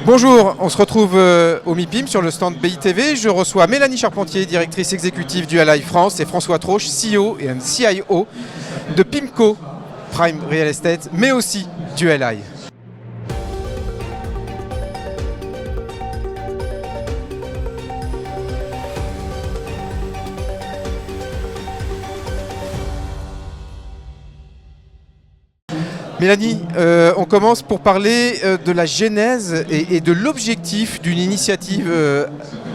Bonjour, on se retrouve au MIPIM sur le stand BITV. Je reçois Mélanie Charpentier, directrice exécutive du ULI France, et François Troche, CEO et CIO de PIMCO Prime Real Estate, mais aussi du ULI. Mélanie, on commence pour parler de la genèse et de l'objectif d'une initiative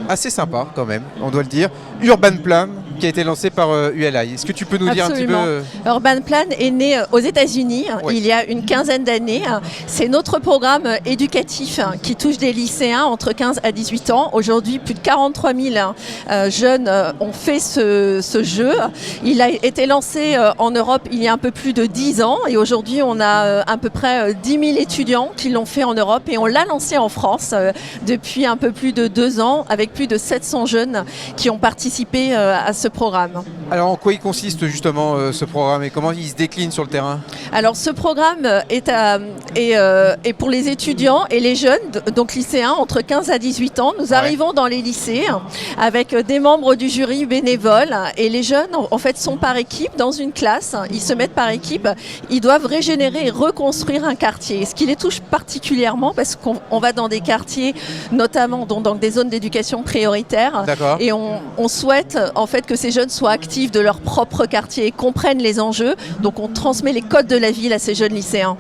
assez sympa quand même, on doit le dire, Urban Plan, qui a été lancé par ULI. Est-ce que tu peux nous dire un petit peu Urban Plan est né aux États-Unis Oui. il y a une quinzaine d'années. C'est notre programme éducatif qui touche des lycéens entre 15 à 18 ans. Aujourd'hui, plus de 43 000 jeunes ont fait ce jeu. Il a été lancé en Europe il y a un peu plus de 10 ans et aujourd'hui, on a à peu près 10 000 étudiants qui l'ont fait en Europe et on l'a lancé en France depuis un peu plus de 2 ans avec plus de 700 jeunes qui ont participé à ce programme. Alors en quoi il consiste justement ce programme et comment il se décline sur le terrain? Alors ce programme est pour les étudiants et les jeunes, donc lycéens entre 15 à 18 ans. Nous arrivons dans les lycées avec des membres du jury bénévoles et les jeunes en fait sont par équipe dans une classe. Ils se mettent par équipe, ils doivent régénérer et reconstruire un quartier. Ce qui les touche particulièrement parce qu'on va dans des quartiers notamment dans des zones d'éducation prioritaire. D'accord. Et on souhaite en fait que ces jeunes soient actifs de leur propre quartier et comprennent les enjeux. Donc on transmet les codes de la ville à ces jeunes lycéens.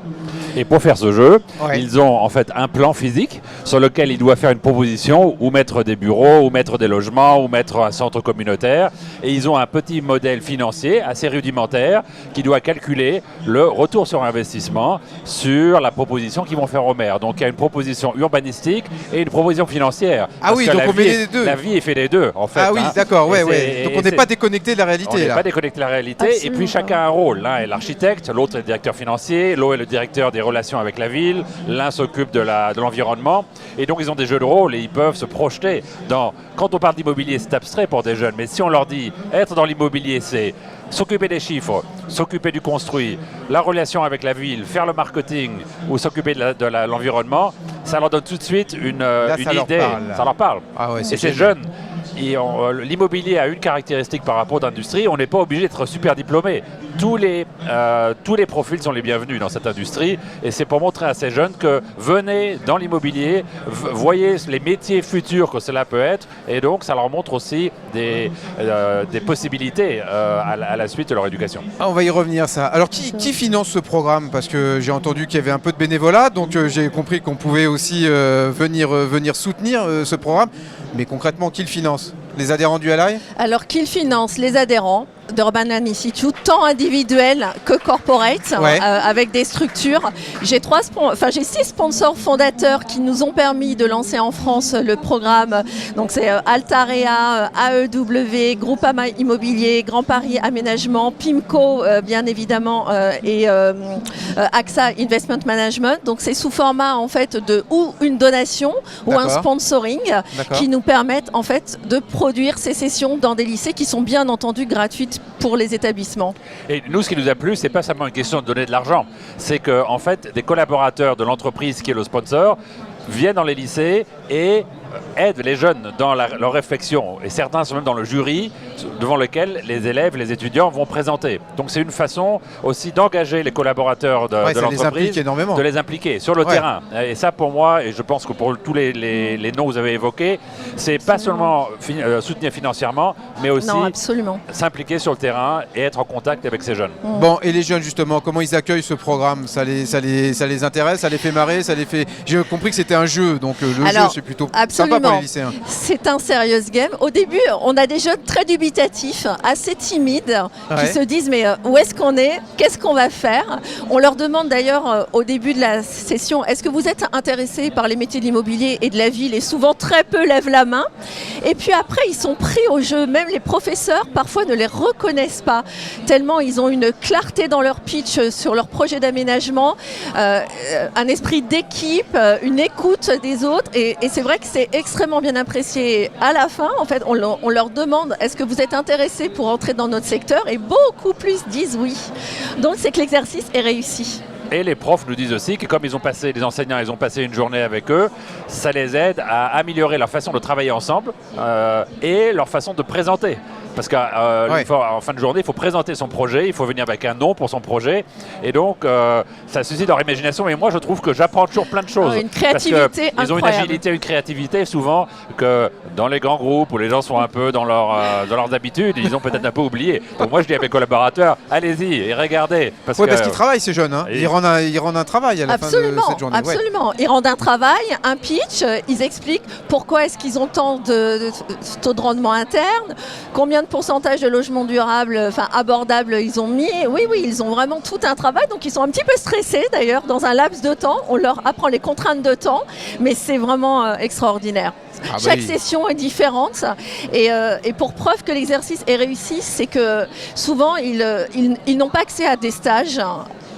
Et pour faire ce jeu, ils ont en fait un plan physique sur lequel ils doivent faire une proposition ou mettre des bureaux, ou mettre des logements, ou mettre un centre communautaire. Et ils ont un petit modèle financier assez rudimentaire qui doit calculer le retour sur investissement sur la proposition qu'ils vont faire au maire. Donc il y a une proposition urbanistique et une proposition financière. Ah oui, donc on met les deux. La vie est fait des deux en fait. Ah oui, d'accord, ouais. Donc on n'est pas déconnecté de la réalité. On n'est pas déconnecté de la réalité. Absolument. Et puis chacun a un rôle. L'un est l'architecte, l'autre est le directeur financier, l'autre est le directeur des relations avec la ville, l'un s'occupe de l'environnement et donc ils ont des jeux de rôle et ils peuvent se projeter dans... Quand on parle d'immobilier, c'est abstrait pour des jeunes, mais si on leur dit être dans l'immobilier, c'est s'occuper des chiffres, s'occuper du construit, la relation avec la ville, faire le marketing ou s'occuper de l'environnement, ça leur donne tout de suite une idée. Ça leur parle. Ah ouais, et ces jeunes, l'immobilier a une caractéristique par rapport à l'industrie, on n'est pas obligé d'être super diplômé. Tous les profils sont les bienvenus dans cette industrie et c'est pour montrer à ces jeunes que venez dans l'immobilier, voyez les métiers futurs que cela peut être et donc ça leur montre aussi des possibilités à la suite de leur éducation. Ah, on va y revenir ça. Alors qui finance ce programme? Parce que j'ai entendu qu'il y avait un peu de bénévolat, donc j'ai compris qu'on pouvait aussi venir soutenir ce programme. Mais concrètement, qui le finance? Les adhérents du ULI? Alors qu'ils financent les adhérents d'Urban Land Institute, tant individuels que corporate, avec des structures. J'ai 6 sponsors fondateurs qui nous ont permis de lancer en France le programme. Donc c'est Altarea, AEW, Groupama Immobilier, Grand Paris Aménagement, PIMCO bien évidemment et AXA Investment Management. Donc c'est sous format en fait de ou une donation ou un sponsoring qui nous permettent en fait de produire ces sessions dans des lycées qui sont bien entendu gratuites pour les établissements. Et nous, ce qui nous a plu, c'est pas seulement une question de donner de l'argent, c'est que en fait, des collaborateurs de l'entreprise qui est le sponsor viennent dans les lycées et aident les jeunes dans leur réflexion. Et certains sont même dans le jury devant lequel les élèves, les étudiants vont présenter. Donc c'est une façon aussi d'engager les collaborateurs de l'entreprise, de les impliquer sur le terrain. Et ça pour moi, et je pense que pour tous les noms que vous avez évoqués, c'est pas seulement soutenir financièrement, mais aussi s'impliquer sur le terrain et être en contact avec ces jeunes. Bon, et les jeunes justement, comment ils accueillent ce programme? Ça les intéresse, ça les fait marrer, ça les fait... J'ai compris que c'était un jeu, donc le jeu c'est plutôt sympa pour les lycéens. C'est un serious game. Au début, on a des jeunes très dubitatifs, assez timides, qui se disent mais où est-ce qu'on est? Qu'est-ce qu'on va faire? On leur demande d'ailleurs au début de la session, est-ce que vous êtes intéressés par les métiers de l'immobilier et de la ville? Et souvent très peu lèvent la main. Et puis après, ils sont pris au jeu. Même les professeurs parfois ne les reconnaissent pas, tellement ils ont une clarté dans leur pitch sur leur projet d'aménagement, un esprit d'équipe, une écoute des autres. Et c'est vrai que c'est extrêmement bien apprécié. À la fin, en fait, on leur demande est-ce que vous êtes intéressés pour entrer dans notre secteur? Et beaucoup plus disent oui. Donc c'est que l'exercice est réussi. Et les profs nous disent aussi que comme les enseignants, ils ont passé une journée avec eux, ça les aide à améliorer leur façon de travailler ensemble et leur façon de présenter. Parce qu'en fin de journée, il faut présenter son projet, il faut venir avec un nom pour son projet. Et donc, ça suscite leur imagination. Et moi, je trouve que j'apprends toujours plein de choses. Une créativité incroyable. Ils ont une agilité, une créativité, souvent, que dans les grands groupes où les gens sont un peu dans leurs habitudes, ils ont peut-être un peu oublié. Donc moi, je dis à mes collaborateurs, allez-y et regardez. Parce qu'ils travaillent, ces jeunes. Hein. Ils rendent un travail à la fin de cette journée. Absolument. Ouais. Ils rendent un travail, un pitch, ils expliquent pourquoi est-ce qu'ils ont tant de taux de rendement interne, combien de pourcentage de logements durables, abordables ils ont mis. Oui, ils ont vraiment tout un travail. Donc ils sont un petit peu stressés d'ailleurs dans un laps de temps. On leur apprend les contraintes de temps, mais c'est vraiment extraordinaire. Chaque session est différente et pour preuve que l'exercice est réussi, c'est que souvent ils n'ont pas accès à des stages.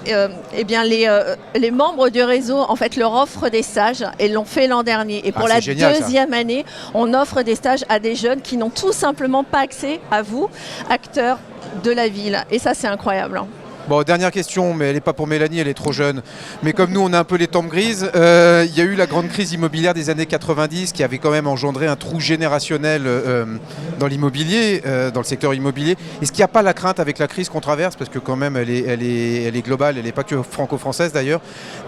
Les membres du réseau en fait leur offrent des stages et l'ont fait l'an dernier. Et pour la deuxième année, on offre des stages à des jeunes qui n'ont tout simplement pas accès à vous, acteurs de la ville. Et ça, c'est incroyable. Bon, dernière question, mais elle n'est pas pour Mélanie, elle est trop jeune. Mais comme nous, on a un peu les tempes grises, il y a eu la grande crise immobilière des années 90 qui avait quand même engendré un trou générationnel dans l'immobilier, dans le secteur immobilier. Est-ce qu'il n'y a pas la crainte avec la crise qu'on traverse, parce que quand même elle est globale, elle n'est pas que franco-française d'ailleurs,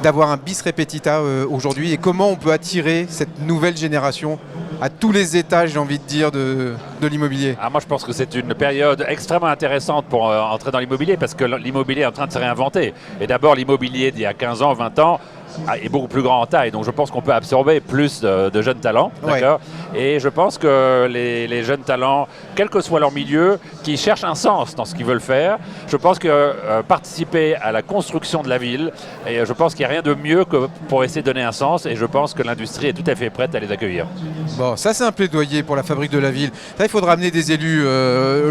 d'avoir un bis repetita aujourd'hui? Et comment on peut attirer cette nouvelle génération à tous les étages, j'ai envie de dire, de l'immobilier? Moi, je pense que c'est une période extrêmement intéressante pour entrer dans l'immobilier, parce que l'immobilier est en train de se réinventer. Et d'abord, l'immobilier d'il y a 15 ans, 20 ans, est beaucoup plus grand en taille. Donc je pense qu'on peut absorber plus de jeunes talents. D'accord. Et je pense que les jeunes talents, quel que soit leur milieu, qui cherchent un sens dans ce qu'ils veulent faire, je pense que participer à la construction de la ville, et je pense qu'il n'y a rien de mieux que pour essayer de donner un sens. Et je pense que l'industrie est tout à fait prête à les accueillir. Bon, ça c'est un plaidoyer pour la fabrique de la ville. Ça, il faudra amener des élus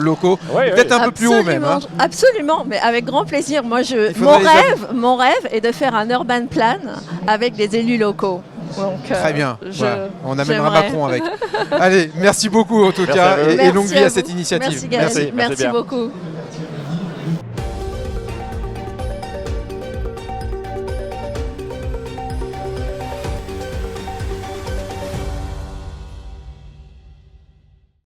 locaux, peut-être un peu plus haut même. Hein. Absolument, mais avec grand plaisir. Moi, mon rêve est de faire un urban plan avec des élus locaux. Donc, très bien, on amènera Macron avec. Allez, merci beaucoup en tout cas et longue vie à cette initiative. Merci beaucoup.